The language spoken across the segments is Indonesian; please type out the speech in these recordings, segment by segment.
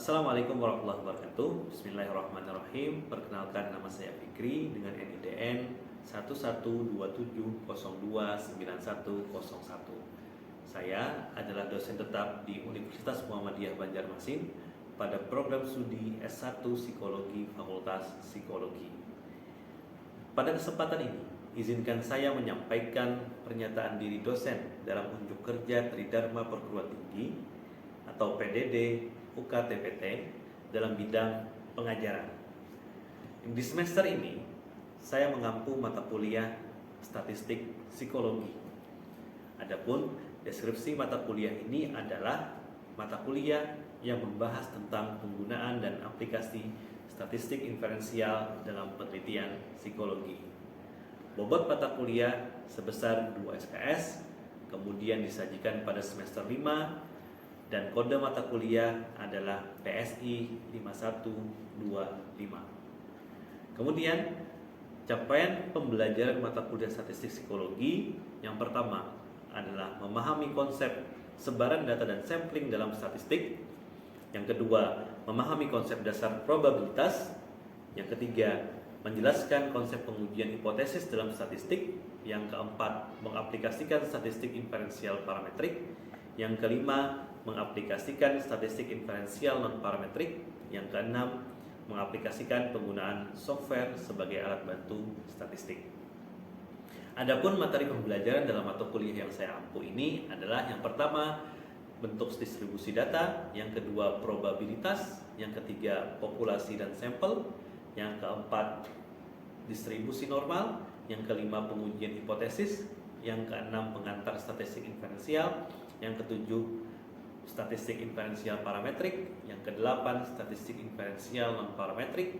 Assalamualaikum warahmatullahi wabarakatuh. Bismillahirrahmanirrahim. Perkenalkan, nama saya Fikri dengan NIDN 1127029101. Saya adalah dosen tetap di Universitas Muhammadiyah Banjarmasin pada program studi S1 Psikologi Fakultas Psikologi. Pada kesempatan ini, izinkan saya menyampaikan pernyataan diri dosen dalam unjuk kerja Tridharma Perguruan Tinggi atau PDD UKTPT dalam bidang pengajaran. Di semester ini, saya mengampu mata kuliah Statistik Psikologi. Adapun deskripsi mata kuliah ini adalah mata kuliah yang membahas tentang penggunaan dan aplikasi statistik inferensial dalam penelitian psikologi. Bobot mata kuliah sebesar 2 SKS, kemudian disajikan pada semester 5, dan kode mata kuliah adalah PSI 5125. Kemudian, capaian pembelajaran mata kuliah statistik psikologi yang pertama adalah memahami konsep sebaran data dan sampling dalam statistik. Yang kedua, memahami konsep dasar probabilitas. Yang ketiga, menjelaskan konsep pengujian hipotesis dalam statistik. Yang keempat, mengaplikasikan statistik inferensial parametrik. Yang kelima, mengaplikasikan statistik inferensial non-parametrik. Yang keenam, mengaplikasikan penggunaan software sebagai alat bantu statistik. Adapun materi pembelajaran dalam mata kuliah yang saya ampu ini adalah yang pertama, bentuk distribusi data, yang kedua probabilitas, yang ketiga populasi dan sampel, yang keempat distribusi normal, yang kelima pengujian hipotesis, yang keenam pengantar statistik inferensial, yang ketujuh statistik inferensial parametrik, yang kedelapan statistik inferensial non parametrik,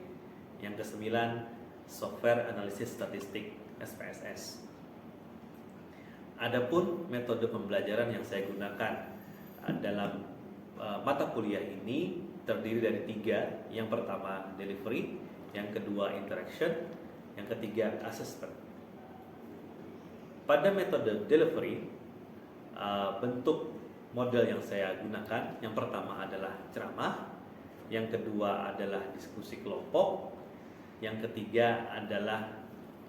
yang kesembilan software analisis statistik SPSS. Adapun metode pembelajaran yang saya gunakan dalam mata kuliah ini terdiri dari 3. Yang pertama delivery, yang kedua interaction, yang ketiga assessment. Pada metode delivery, bentuk model yang saya gunakan yang pertama adalah ceramah, yang kedua adalah diskusi kelompok, yang ketiga adalah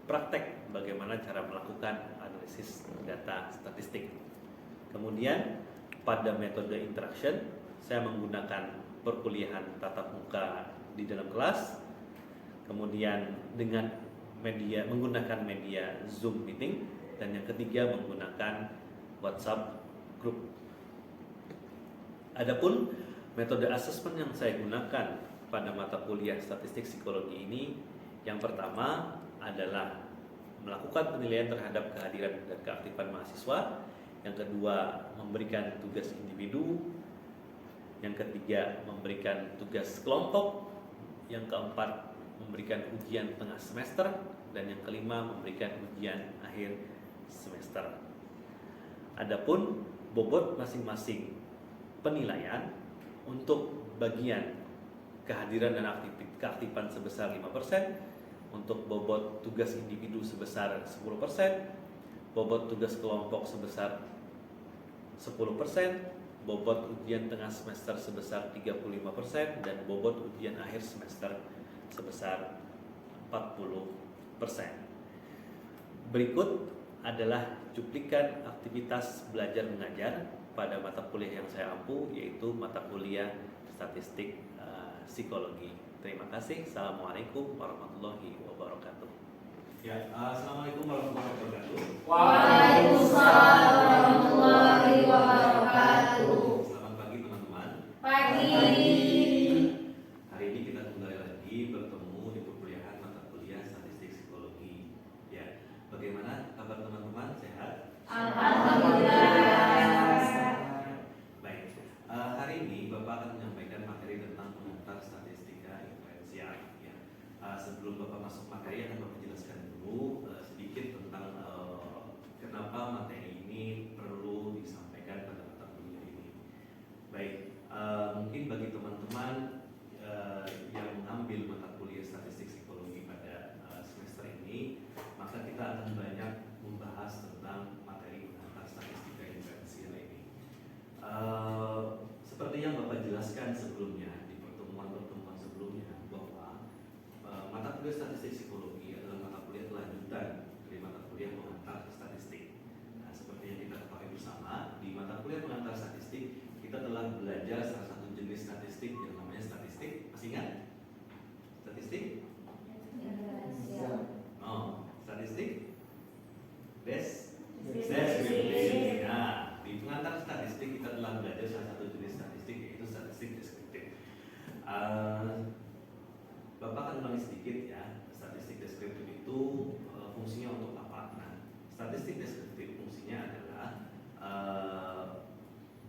praktek bagaimana cara melakukan analisis data statistik. Kemudian pada metode interaction, saya menggunakan perkuliahan tatap muka di dalam kelas, kemudian dengan menggunakan media Zoom meeting, dan yang ketiga menggunakan WhatsApp group. Adapun metode asesmen yang saya gunakan pada mata kuliah statistik psikologi ini, yang pertama adalah melakukan penilaian terhadap kehadiran dan keaktifan mahasiswa, yang kedua memberikan tugas individu, yang ketiga memberikan tugas kelompok, yang keempat memberikan ujian tengah semester, dan yang kelima memberikan ujian akhir semester. Adapun bobot masing-masing penilaian untuk bagian kehadiran dan keaktifan sebesar 5%, untuk bobot tugas individu sebesar 10%, bobot tugas kelompok sebesar 10%, bobot ujian tengah semester sebesar 35%, dan bobot ujian akhir semester sebesar 40%. Berikut adalah cuplikan aktivitas belajar mengajar pada mata kuliah yang saya ampu, yaitu mata kuliah statistik psikologi. Terima kasih. Assalamualaikum warahmatullahi wabarakatuh. Ya, assalamualaikum warahmatullahi wabarakatuh. Waalaikumsalam warahmatullahi wabarakatuh. Selamat pagi teman-teman. Pagi. Hari ini kita kembali lagi bertemu di perkuliahan mata kuliah statistik psikologi. Ya, bagaimana kabar teman-teman? Sehat? Alhamdulillah. Baik. Hari ini Bapak akan menyampaikan materi tentang pengantar statistika inferensial. Ya. Sebelum Bapak masuk materi, akan Bapak jelaskan dulu sedikit tentang kenapa materi ini perlu disampaikan pada mata kuliah ini. Baik. Mungkin bagi teman-teman yang mengambil mata kuliah statistik psikologi pada semester ini, maka kita akan banyak membahas tentang materi pengantar statistika inferensial ini. Seperti yang Bapak jelaskan sebelumnya di kuliah statistik psikologi adalah mata kuliah lanjutan dari mata kuliah pengantar statistik. Nah, seperti yang kita ketahui bersama, di mata kuliah pengantar statistik kita telah belajar salah satu jenis statistik yang namanya statistik. Masih ingat? Statistik? Oh, statistik? Deskriptif. Nah, di pengantar statistik kita telah belajar salah satu jenis statistik yaitu statistik deskriptif. Bapak akan ulangi sedikit ya. Statistik deskriptif itu fungsinya untuk apa? Nah, statistik deskriptif fungsinya adalah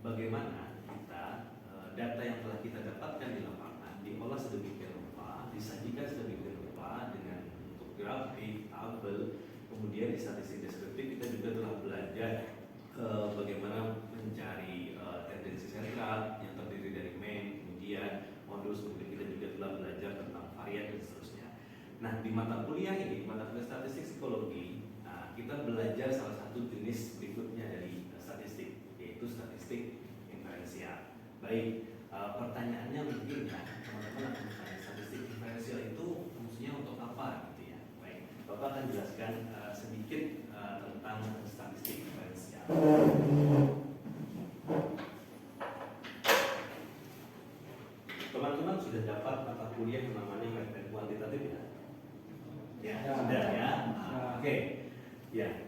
bagaimana kita data yang telah kita dapatkan di lapangan diolah sedemikian rupa, disajikan sedemikian rupa dengan bentuk grafik, tabel. Kemudian di statistik deskriptif kita juga telah belajar bagaimana mencari tendensi sentral yang terdiri dari mean, kemudian modus, kemudian kita juga telah belajar tentang varian dan seterusnya. Nah, di mata kuliah ini, mata kuliah statistik psikologi, kita belajar salah satu jenis berikutnya dari statistik, yaitu statistik inferensial. Baik, pertanyaannya mungkin ya, teman-teman akan bertanya, statistik inferensial itu fungsinya untuk apa gitu ya. Baik, Bapak akan jelaskan sedikit tentang statistik inferensial. Teman-teman sudah dapat mata kuliah yang namanya metode kuantitatif ya? Ya, sudah ya. Oke. Ya.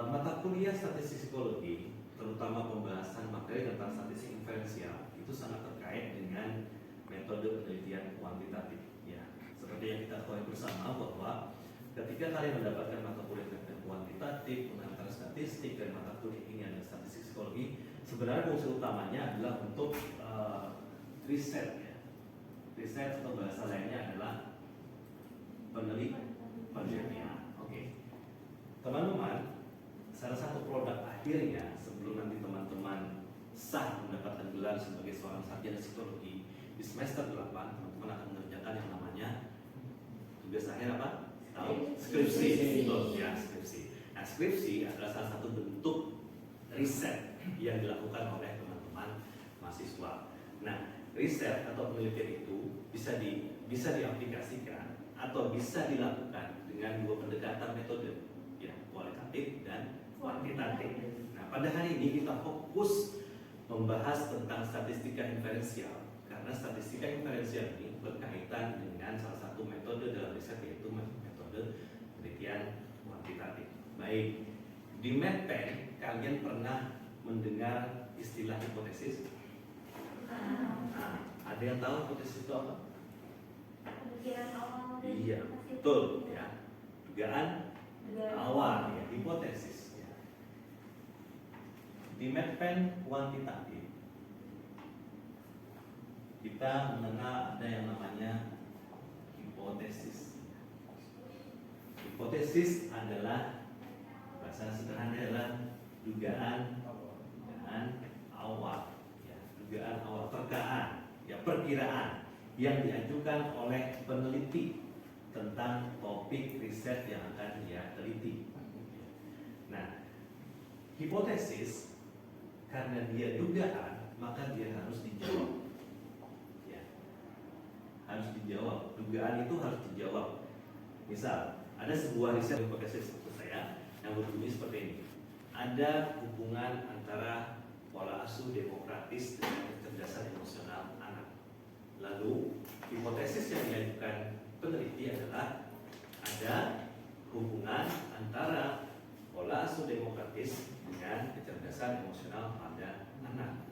Mata kuliah statistik psikologi, terutama pembahasan materi tentang statistik inferensial, itu sangat terkait dengan metode penelitian kuantitatif. Ya, seperti yang kita ketahui bersama bahwa ketika kalian mendapatkan mata kuliah metode kuantitatif, pengantar statistik, dan mata kuliah ini adalah statistik psikologi, sebenarnya fungsi utamanya adalah untuk riset ya. Riset atau bahasa lainnya adalah penelitian. Oke. Teman-teman, salah satu produk akhirnya sebelum nanti teman-teman sah mendapatkan gelar sebagai seorang sarjana psikologi di semester 8, teman-teman akan mengerjakan yang namanya tugas akhir apa? Tahu? Skripsi. Betul ya, skripsi. Nah, skripsi adalah salah satu bentuk riset yang dilakukan oleh teman-teman mahasiswa. Nah, riset atau penelitian itu bisa diaplikasikan atau bisa dilakukan dengan dua pendekatan metode, ya, kualitatif dan kuantitatif. Nah, pada hari ini kita fokus membahas tentang statistika inferensial karena statistika inferensial ini berkaitan dengan salah satu metode dalam riset yaitu metode penelitian kuantitatif. Baik, di MedPen kalian pernah mendengar istilah hipotesis? Nah, ada yang tahu hipotesis itu apa? Iya, betul ya. Dugaan awal ya, hipotesis ya. Di MedPen kuantitatif kita mengenal ada yang namanya hipotesis. Hipotesis adalah bahasa sederhana adalah dugaan awal ya, dugaan awal, perkiraan yang diajukan oleh peneliti tentang topik riset yang akan dia teliti. Nah, hipotesis karena dia dugaan, maka dia harus dijawab. Ya, harus dijawab. Dugaan itu harus dijawab. Misal, ada sebuah riset hipotesis menurut saya yang berbunyi seperti ini. Ada hubungan antara pola asuh demokratis dengan kecerdasan emosional anak. Lalu, hipotesis yang diajukan peneliti adalah ada hubungan antara pola asuh demokratis dengan kecerdasan emosional pada anak.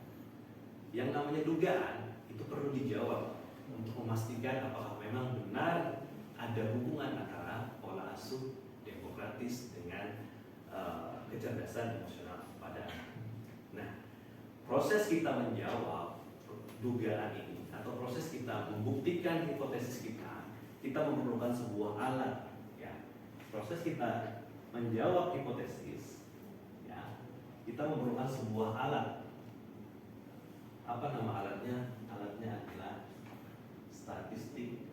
Yang namanya dugaan itu perlu dijawab untuk memastikan apakah memang benar ada hubungan antara pola asuh demokratis dengan kecerdasan emosional pada anak. Nah, proses kita menjawab dugaan ini atau proses kita membuktikan hipotesis kita memerlukan sebuah alat ya. Proses kita menjawab hipotesis ya, kita memerlukan sebuah alat. Apa nama alatnya? Alatnya adalah statistik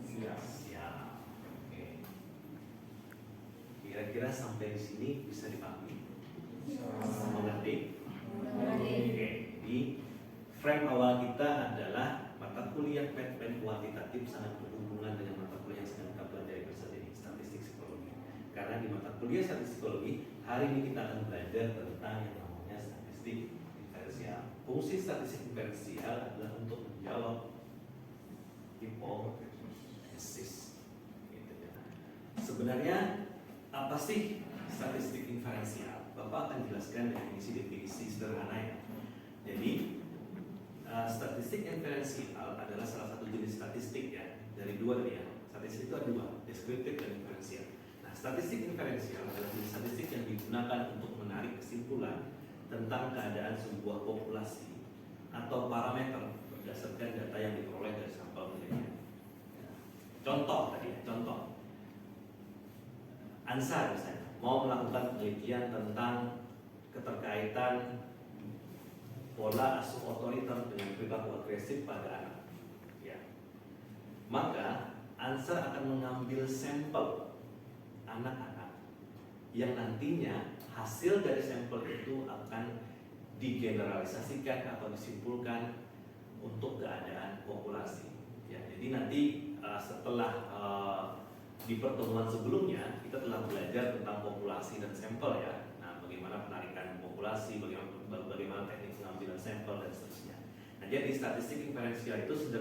inferensial. Oke. Kira-kira sampai di sini bisa dipahami? Mengerti? Oke. Jadi frame awal kita adalah mata kuliah PET kuantitatif sangat berhubungan dengan mata kuliah yang sedang kita pelajari bersama ini, statistik psikologi. Karena di mata kuliah statistik psikologi hari ini kita akan belajar tentang yang namanya statistik inferensial. Fungsi statistik inferensial adalah untuk menjawab hipotesis. Gitu ya. Sebenarnya apa sih statistik inferensial? Bapak akan jelaskan definisi sederhana ya. Jadi statistik inferensial adalah salah satu jenis statistik ya, dari dua tadi ya. Statistik itu ada dua, deskriptif dan inferensial. Nah, statistik inferensial adalah jenis statistik yang digunakan untuk menarik kesimpulan tentang keadaan sebuah populasi atau parameter berdasarkan data yang diperoleh dari sampel penelitian. Contoh tadi ya, contoh. ANSA misalnya mau melakukan penelitian tentang keterkaitan pola asuh otoriter dengan perilaku agresif pada anak. Ya. Maka ANSA akan mengambil sampel anak-anak yang nantinya hasil dari sampel itu akan digeneralisasikan atau disimpulkan untuk keadaan populasi. Ya, jadi nanti setelah di pertemuan sebelumnya kita telah belajar tentang populasi dan sampel ya. Nah, bagaimana penarikan populasi, bagaimana teknik pengambilan sampel dan seterusnya. Nah, jadi statistik inferensial itu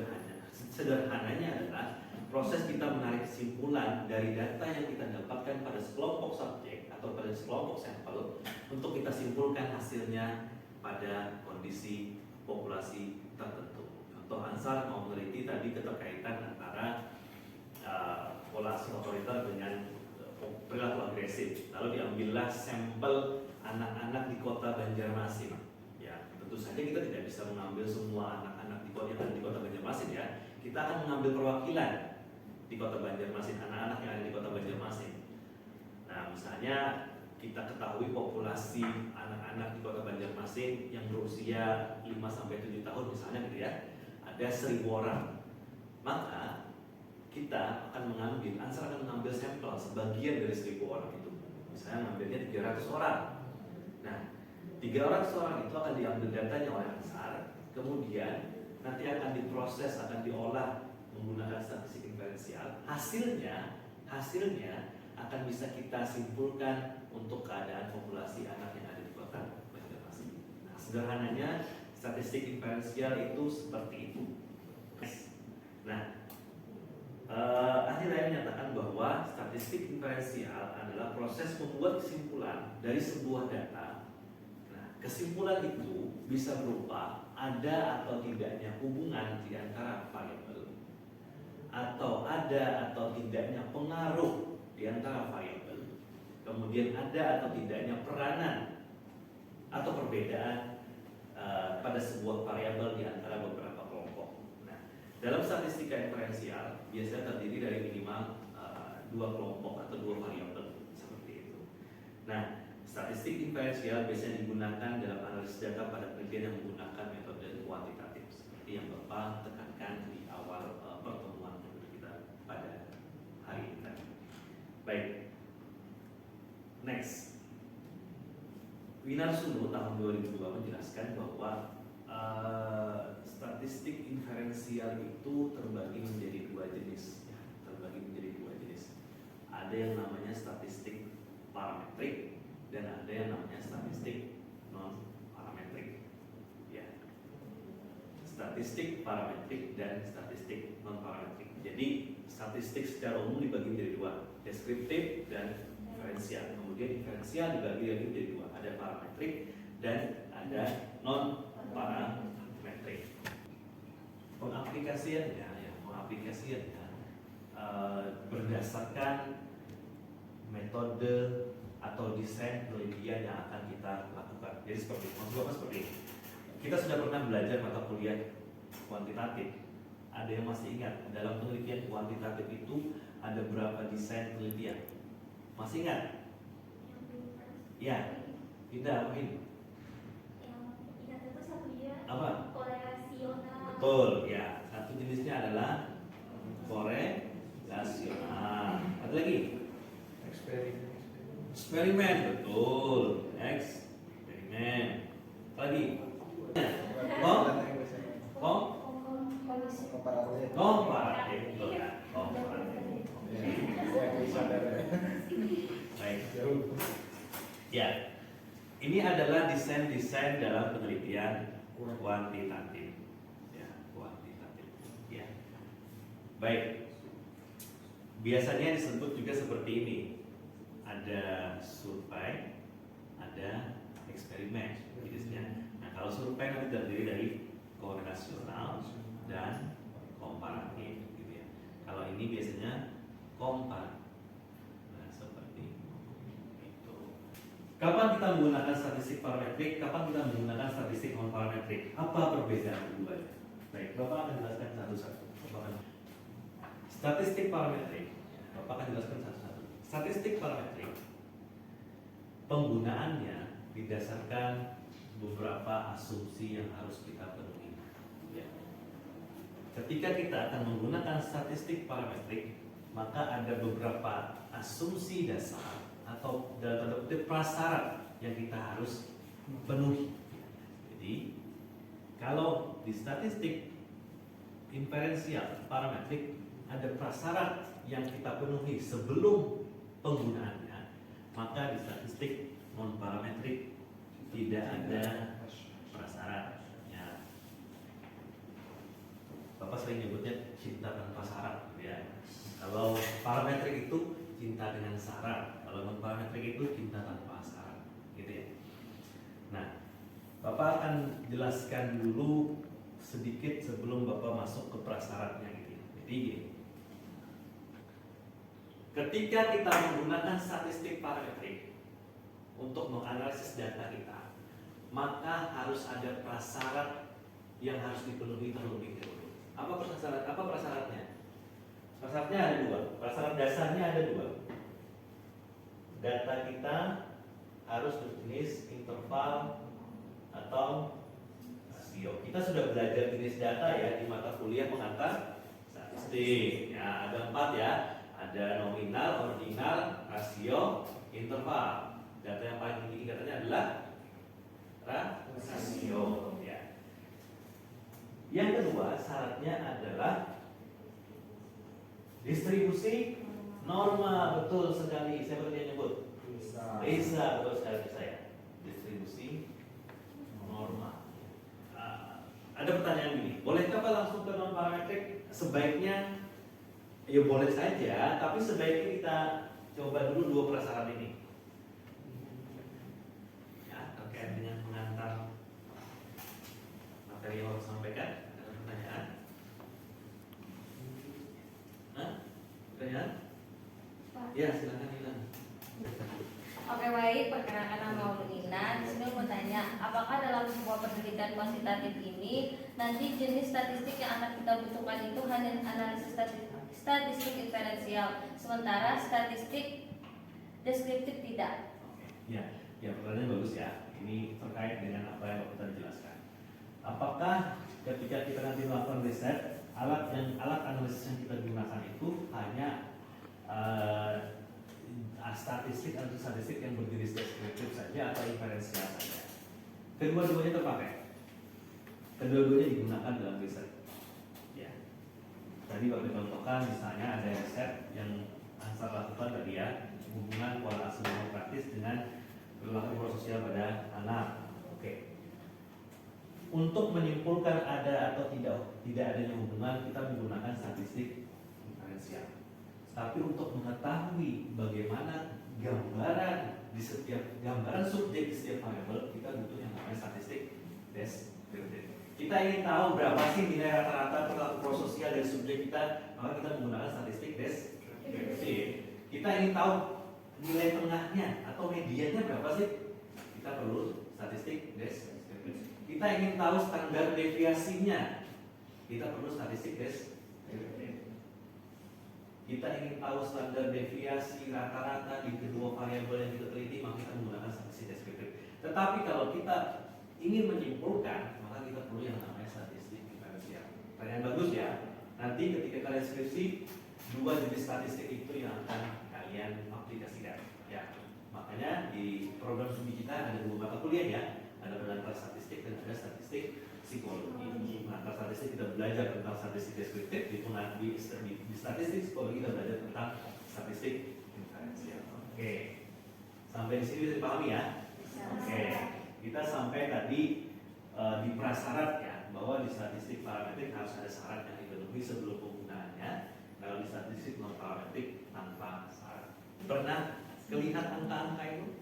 sederhananya adalah proses kita menarik kesimpulan dari data yang kita dapatkan pada sekelompok subjek atau pada sekelompok sampel untuk kita simpulkan hasilnya pada kondisi populasi tertentu. Contoh ANSA mau meneliti tadi keterkaitan antara pola asuh otoriter dengan perilaku agresif. Lalu diambillah sampel anak-anak di kota Banjarmasin. Ya, tentu saja kita tidak bisa mengambil semua anak-anak di kota Banjarmasin ya. Kita akan mengambil perwakilan di kota Banjarmasin, anak-anak yang ada di kota Banjarmasin. Nah, misalnya kita ketahui populasi anak-anak di kota Banjarmasin yang berusia 5-7 tahun misalnya gitu ya, ada 1.000 orang. Maka kita akan mengambil, ANSA akan mengambil sampel sebagian dari 1.000 orang itu. Misalnya ngambilnya 300 orang. Nah, 300 orang itu akan diambil datanya oleh ANSA, kemudian nanti akan diproses, akan diolah menggunakan statistik inferensial. Hasilnya akan bisa kita simpulkan untuk keadaan populasi anak yang ada di kota Banjarmasin. Nah, sederhananya statistik inferensial itu seperti itu. Nah, ahli lain menyatakan bahwa statistik inferensial adalah proses membuat kesimpulan dari sebuah data. Nah, kesimpulan itu bisa berupa ada atau tidaknya hubungan di antara variabel, atau ada atau tidaknya pengaruh di antara variabel, kemudian ada atau tidaknya peranan atau perbedaan pada sebuah variabel di antara beberapa kelompok. Dalam statistika inferensial biasanya terdiri dari minimal 2 kelompok atau 2 variabel seperti itu. Nah, statistik inferensial biasanya digunakan dalam analisis data pada penelitian yang menggunakan metode kuantitatif seperti yang Bapak tekankan di awal pertemuan kita pada hari ini. Baik, next. Winarsuno tahun 2002 menjelaskan bahwa statistik inferensial itu terbagi menjadi 2 jenis ya, ada yang namanya statistik parametrik dan ada yang namanya statistik non parametrik ya. Statistik parametrik dan statistik non parametrik. Jadi statistik secara umum dibagi menjadi 2, deskriptif dan inferensial. Kemudian inferensial dibagi lagi menjadi 2, ada parametrik dan ada non parametrik. Pengaplikasiannya berdasarkan metode atau desain penelitian yang akan kita lakukan. Jadi seperti ini. Kita sudah pernah belajar mata kuliah kuantitatif. Ada yang masih ingat dalam penelitian kuantitatif itu ada berapa desain penelitian? Masih ingat? Ya, tidak mungkin. Apa? Korelasional. Betul, ya. Satu jenisnya adalah korelasional. Ada lagi? Eksperimen, betul. Eksperimen. Apa lagi? Oh, Ini adalah desain-desain dalam penelitian kuantitatif. Ya, kuantitatif. Ya. Baik. Biasanya disebut juga seperti ini. Ada survei, ada eksperimen jenisnya. Nah, kalau survei nanti terdiri dari korelasional dan komparatif gitu ya. Kalau ini biasanya komparatif. Nah, seperti itu. Kapan kita menggunakan statistik parametrik? Kapan kita menggunakan statistik non parametrik? Apa perbedaan keduanya? Baik, Bapak akan jelaskan satu-satu. Statistik parametrik, Bapak akan jelaskan satu-satu. Statistik parametrik, penggunaannya didasarkan beberapa asumsi yang harus kita penuhi. Ya. Ketika kita akan menggunakan statistik parametrik, maka ada beberapa asumsi dasar atau dalam tanda kutip prasyarat yang kita harus penuhi. Jadi, kalau di statistik inferensial parametrik ada prasyarat yang kita penuhi sebelum penggunaannya, maka di statistik non parametrik tidak ada prasyaratnya. Bapak sering nyebutnya cinta tanpa syarat, ya. Kalau parametrik itu cinta dengan syarat, kalau non parametrik itu cinta tanpa syarat, gitu ya. Nah, Bapak akan jelaskan dulu sedikit sebelum Bapak masuk ke prasyaratnya, gitu. Jadi gini. Ketika kita menggunakan statistik parametrik untuk menganalisis data kita, maka harus ada prasyarat yang harus dipenuhi terlebih dahulu. Apa prasyaratnya? Prasyaratnya ada dua. Prasyarat dasarnya ada dua. Data kita harus berjenis interval atau rasio. Kita sudah belajar jenis data ya di mata kuliah pengantar statistik. Ya, ada 4 ya. Ada nominal, ordinal, rasio, interval. Data yang paling tinggi katanya adalah rasio. Ya. Yang kedua syaratnya adalah distribusi norma. Betul sekali. Siapa tadi yang nyebut? Reza, betul sekali saya. Distribusi norma. Ada pertanyaan gini, bolehkah Pak langsung ke non parametrik? Sebaiknya ya boleh saja, tapi sebaiknya kita coba dulu dua prasyarat ini. Ya, terkait dengan pengantar materi yang harus sampaikan. Ada pertanyaan? Pertanyaan? Ya, silakan Ilan. Oke baik, perkenalkan nama Ulina. Di sini mau tanya, apakah dalam sebuah penelitian kuantitatif ini nanti jenis statistik yang akan kita butuhkan itu hanya analisis statistik inferensial, sementara statistik deskriptif tidak? Ya, pertanyaan bagus ya. Ini terkait dengan apa yang Bapak tadi jelaskan. Apakah ketika kita nanti melakukan riset, alat analisis yang kita gunakan itu hanya statistik atau statistik yang berjenis deskriptif saja atau inferensial saja? Kedua-duanya terpakai. Kedua-duanya digunakan dalam riset. Ya. Tadi Bapak contohkan misalnya ada riset yang Ansar lakukan tadi ya, hubungan pola asuh demokratis dengan perilaku prososial pada anak. Oke. Untuk menyimpulkan ada atau tidak adanya hubungan, kita menggunakan statistik inferensial. Tapi untuk mengetahui bagaimana gambaran subjek di setiap variabel, kita butuh yang namanya statistik deskriptif. Kita ingin tahu berapa sih nilai rata-rata perilaku prososial dari subjek kita, maka kita menggunakan statistik deskriptif. Kita ingin tahu nilai tengahnya atau mediannya berapa sih, kita perlu statistik deskriptif. Kita ingin tahu standar deviasinya, kita perlu statistik deskriptif. Kita ingin tahu standar deviasi rata-rata di kedua variabel yang kita teliti, maka kita menggunakan statistik deskriptif. Tetapi kalau kita ingin menyimpulkan, maka kita perlu yang namanya statistik inferensial. Pertanyaan bagus ya. Nanti ketika kalian skripsi, dua jenis statistik itu yang akan kalian aplikasikan. Ya, makanya di program studi kita ada dua mata kuliah ya. Ada pengantar statistik dan ada statistik psikologi. Pengantar statistik kita belajar tentang statistik deskriptif, di statistik psikologi kita belajar tentang statistik inferensial. Oke, sampai di sini bisa dipahami ya? Oke. tadi di prasyarat ya, bahwa di statistik parametrik harus ada syarat yang dipenuhi sebelum penggunaannya. Kalau di statistik non parametrik tanpa syarat. Pernah kelihat angka-angka itu?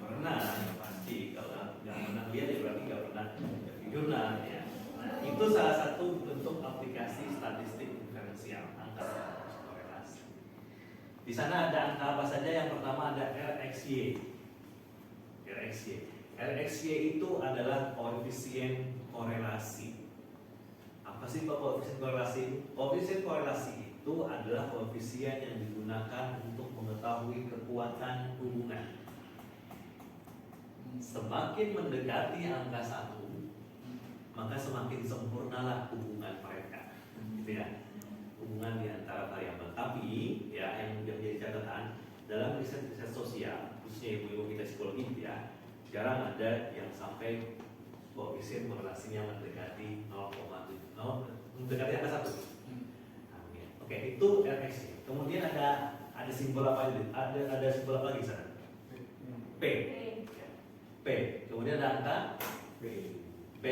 Pernah, ya pasti. Kalau nggak pernah lihat ya berarti nggak pernah di jurnal ya. Nah, itu salah satu bentuk aplikasi statistik diferensial, angka korelasi. Di sana ada angka apa saja? Yang pertama ada RxY. RxY itu adalah koefisien korelasi. Apa sih Pak koefisien korelasi? Koefisien korelasi itu adalah koefisien yang digunakan untuk mengetahui kekuatan hubungan. Semakin mendekati angka 1, maka semakin sempurnalah hubungan mereka, gitu ya, hubungan di antara variabel. Tapi ya yang menjadi catatan dalam riset-riset sosial, khususnya ibu-ibu kita psikologi, gitu ya, jarang ada yang sampai koefisien korelasinya mendekati 0,7, mendekati angka 1. Oke, itu RX. Kemudian ada simbol apa aja? Ada simbol apa lagi sana? P. P. Kemudian ada angka P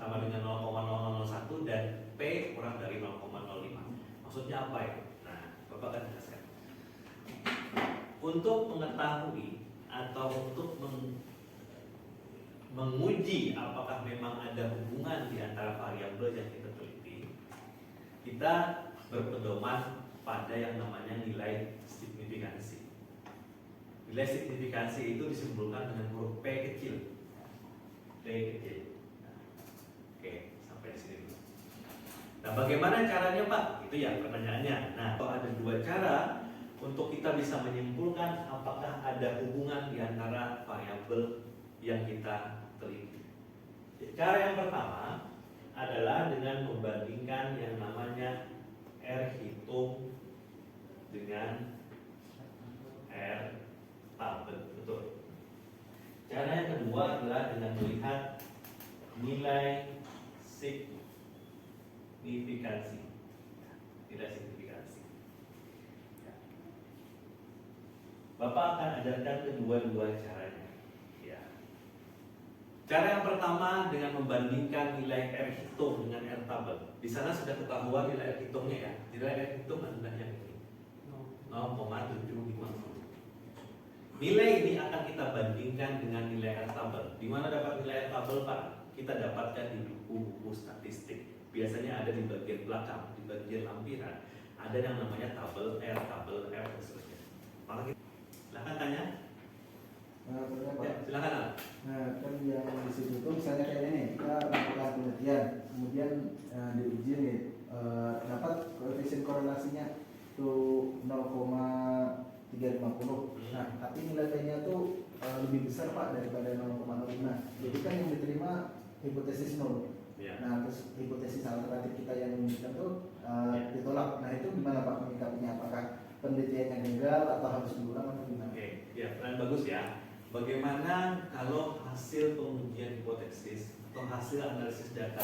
sama dengan 0,001 dan P kurang dari 0,05. Maksudnya apa ya? Nah, Bapak akan jelaskan. Untuk mengetahui atau untuk menguji apakah memang ada hubungan di antara variabel yang kita teliti, kita berpedoman pada yang namanya nilai signifikansi. Nilai signifikansi itu disimbolkan dengan huruf P kecil. P kecil. Nah, oke, sampai di sini dulu. Nah, bagaimana caranya Pak? Itu ya pertanyaannya. Nah, kalau ada dua cara untuk kita bisa menyimpulkan apakah ada hubungan di antara variabel yang kita teliti. Cara yang pertama adalah dengan membandingkan yang namanya R hitung dengan R tabel, betul. Cara yang kedua adalah dengan melihat nilai signifikansi. Nilai signifikansi. Bapak akan ajarkan kedua-dua caranya. Ya. Cara yang pertama dengan membandingkan nilai R hitung dengan R tabel. Di sana sudah ketahuan nilai R hitungnya ya. Nilai R hitung adalah yang ini 0,750. Nilai ini akan kita bandingkan dengan nilai R tabel. Di mana dapat nilai R tabel Pak? Kita dapatkan di buku-buku statistik. Biasanya ada di bagian belakang, di bagian lampiran. Ada yang namanya tabel R, dan seterusnya. Maka kita silakan tanya. Ya, silakan Al. Nah, kan yang di situ tuh misalnya kayak ini, kita melakukan penelitian, kemudian diuji nih, dapat koefisien korelasinya tuh 0,350. Nah, tapi nilai P-nya tuh lebih besar Pak daripada 0,05. Jadi kan yang diterima hipotesis 0. Ya. Nah, terus hipotesis alternatif kita yang menunjukkan tuh ditolak. Nah, itu gimana Pak menyikapinya? Apakah penelitiannya gagal atau harus diulang atau gimana? Oke, ya, pertanyaan bagus ya. Bagaimana kalau hasil pengujian hipotesis atau hasil analisis data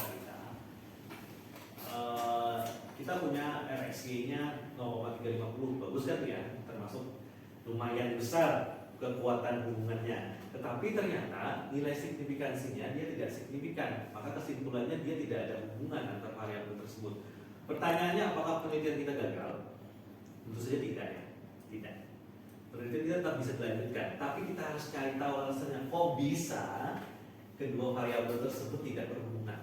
kita punya RxY-nya 0,350, bagus kan ya, termasuk lumayan besar kekuatan hubungannya. Tetapi ternyata nilai signifikansinya dia tidak signifikan, maka kesimpulannya dia tidak ada hubungan antar variabel tersebut. Pertanyaannya, apakah penelitian kita gagal? Tentu saja tidak ya, tidak. Penelitian kita tetap bisa dilanjutkan, tapi kita harus cari tahu alasannya kok bisa kedua variabel tersebut tidak berhubungan.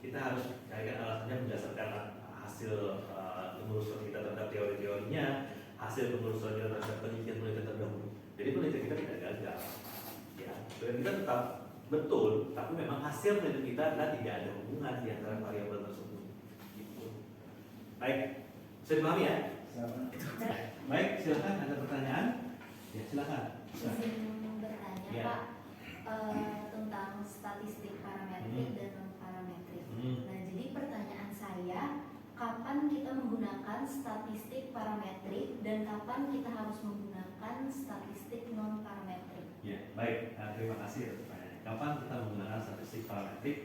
Kita harus carikan alasannya berdasarkan hasil penelusuran kita terhadap teori-teorinya, hasil penelusuran kita terhadap penelitian terdahulu. Jadi penelitian kita tidak gagal, ya. Penelitian kita tetap betul, tapi memang hasil penelitian kita adalah tidak ada hubungan di antara variabel tersebut. Gitu. Baik, bisa dipahami ya? Baik, silakan ada pertanyaan? Ya, silakan. Izin bertanya Ya. Pak tentang statistik parametrik dan non parametrik. Nah, jadi pertanyaan saya, kapan kita menggunakan statistik parametrik dan kapan kita harus menggunakan statistik non parametrik? Ya, baik. Terima kasih atas pertanyaannya. Kapan kita menggunakan statistik parametrik?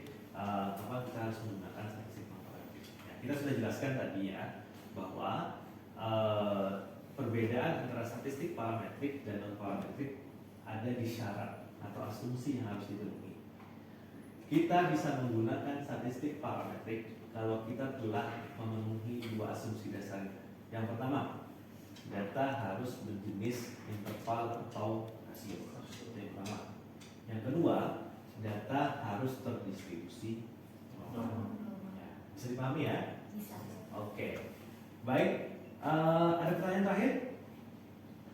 Kapan kita harus menggunakan statistik non parametrik? Ya, kita sudah jelaskan tadi ya bahwa perbedaan antara statistik parametrik dan non parametrik ada di syarat atau asumsi yang harus dipenuhi. kita bisa menggunakan statistik parametrik kalau kita telah memenuhi dua asumsi dasar. Yang pertama, data harus berjenis interval atau rasio. Itu yang pertama. Yang kedua, data harus terdistribusi. Ya, bisa dipahami ya? Bisa. Oke. Baik, ada pertanyaan terakhir?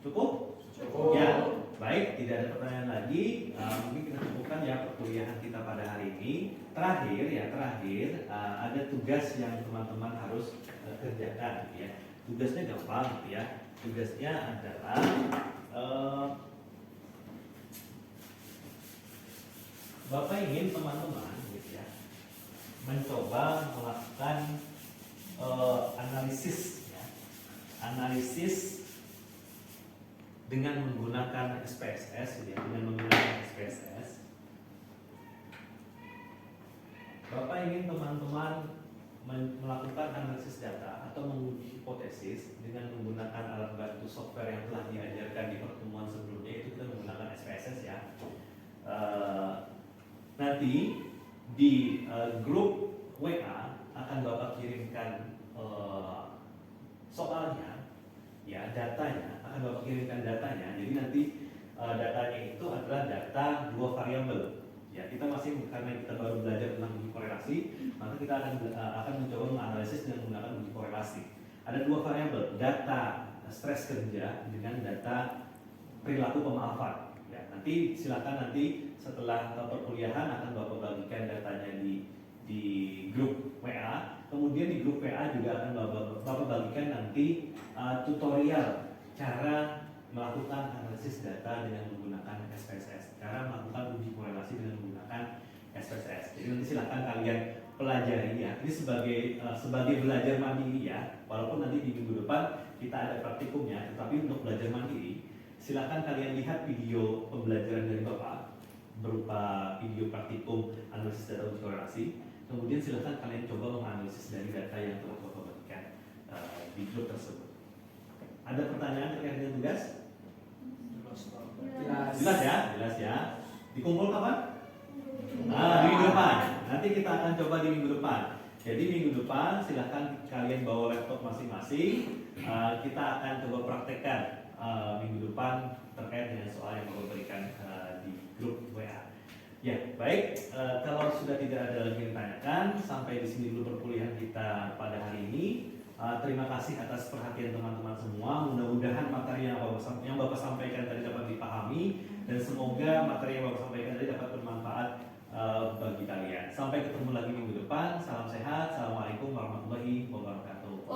Cukup? Cukup. Ya, baik, tidak ada pertanyaan lagi. Mungkin kita cukupkan ya perkuliahan kita pada hari ini. Terakhir, ada tugas yang teman-teman harus kerjakan ya. Tugasnya gampang ya. Tugasnya adalah Bapak ingin teman-teman gitu ya, mencoba melakukan analisis ya. Analisis dengan menggunakan SPSS ya, dengan menggunakan SPSS. Bapak ingin teman-teman melakukan analisis data atau menguji hipotesis dengan menggunakan alat bantu software yang telah diajarkan di pertemuan sebelumnya, itu kita menggunakan SPSS ya. Nanti di grup WA akan Bapak kirimkan soalnya ya, datanya akan Bapak kirimkan datanya. Jadi nanti datanya itu adalah data dua variabel. Ya, kita masih, karena kita baru belajar tentang uji korelasi, maka kita akan mencoba menganalisis dengan menggunakan uji korelasi. Ada dua variabel, data stres kerja dengan data perilaku pemaafan. Ya, nanti silakan nanti setelah perkuliahan akan Bapak bagikan datanya di grup WA. Kemudian di grup WA juga akan Bapak bagikan nanti tutorial cara melakukan analisis data dengan menggunakan SPSS, cara melakukan uji korelasi dengan menggunakan SPSS. Jadi nanti silakan kalian pelajari ya. Ini sebagai belajar mandiri ya. Walaupun nanti di minggu depan kita ada praktikumnya, tetapi untuk belajar mandiri silakan kalian lihat video pembelajaran dari Bapak berupa video praktikum analisis data uji korelasi. Kemudian silakan kalian coba menganalisis dari data yang telah Bapak bagikan di grup tersebut. Ada pertanyaan terkait dengan tugas? Jelas ya. Dikumpul kapan? Minggu depan. Nanti kita akan coba di minggu depan. Jadi minggu depan silahkan kalian bawa laptop masing-masing. Kita akan coba praktekkan minggu depan terkait dengan soal yang Bapak berikan di grup WA. Ya, baik. Kalau sudah tidak ada lagi yang ditanyakan, sampai di sini dulu perkuliahan kita pada hari ini. Terima kasih atas perhatian teman-teman semua. Mudah-mudahan materi yang Bapak sampaikan tadi dapat dipahami, dan semoga materi yang Bapak sampaikan tadi dapat bermanfaat bagi kalian. Sampai ketemu lagi minggu depan. Salam sehat. Assalamualaikum warahmatullahi wabarakatuh.